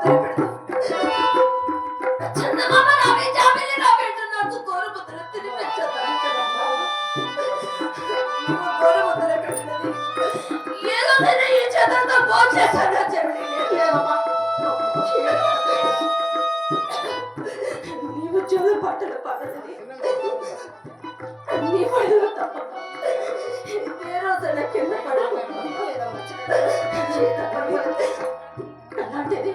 ముద్ర పెడతా. చందమామ రావే జాబిలి రావే అంటూ నాకు గోరు ముద్ర తినిపించదాన్ని కదమ్మా. నువ్వు గోరు ముద్ర పెట్టినది ఏదో నేను ఈ చేతులతో భోంచేశాను చెవిడి లేవమ్మా. నీవు చెవులు పాటలు పాడదని నీ పడలు తప్పక ఏ రోజైనా కింద అలాంటిది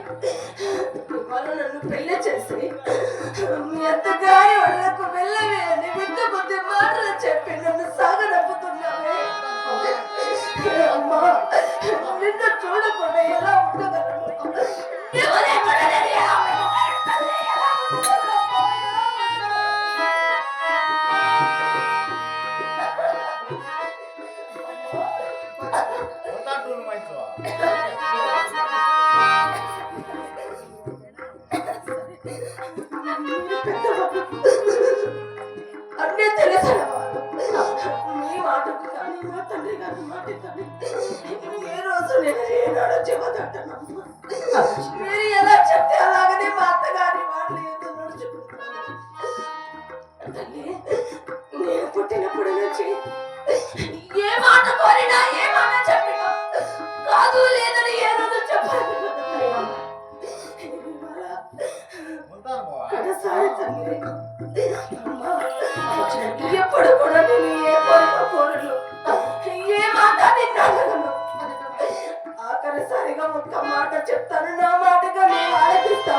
ఇవాళ నన్ను పెళ్లి చేసి మీ అత్తగారి వాళ్ళకు వెళ్ళవే అని విద్య కొద్ది మాటలు చెప్పి నన్ను సాగనప్పుతున్నావే అమ్మా. నిన్ను చూడకుండా ఎలా ఉండగలను? అన్నీ తెలుసు మీ మాటకు కానీ మా తండ్రి గారి మాట కానీ ఏ రోజు నేను ఏనాడో చెబుతానమ్మా. మీరు ఎలా చెప్తే అలాగనే మా అత్తగారి వాళ్ళు ఏదో నడుచుకుంటున్నాను. తల్లి నేను పుట్టినప్పుడు నుంచి ఏ మాట కోరినా ఏ మాట చెప్పినా కాదు లేదని ఏ రోజు చెప్పాను. ఎప్పుడు కూడా నేను ఏ కోరిక కోరను, ఏ మాట నిన్ను ఆఖరిసారిగా ఒక్క మాట చెప్తాను. నా మాటగా నేను ఆలకిస్తాను.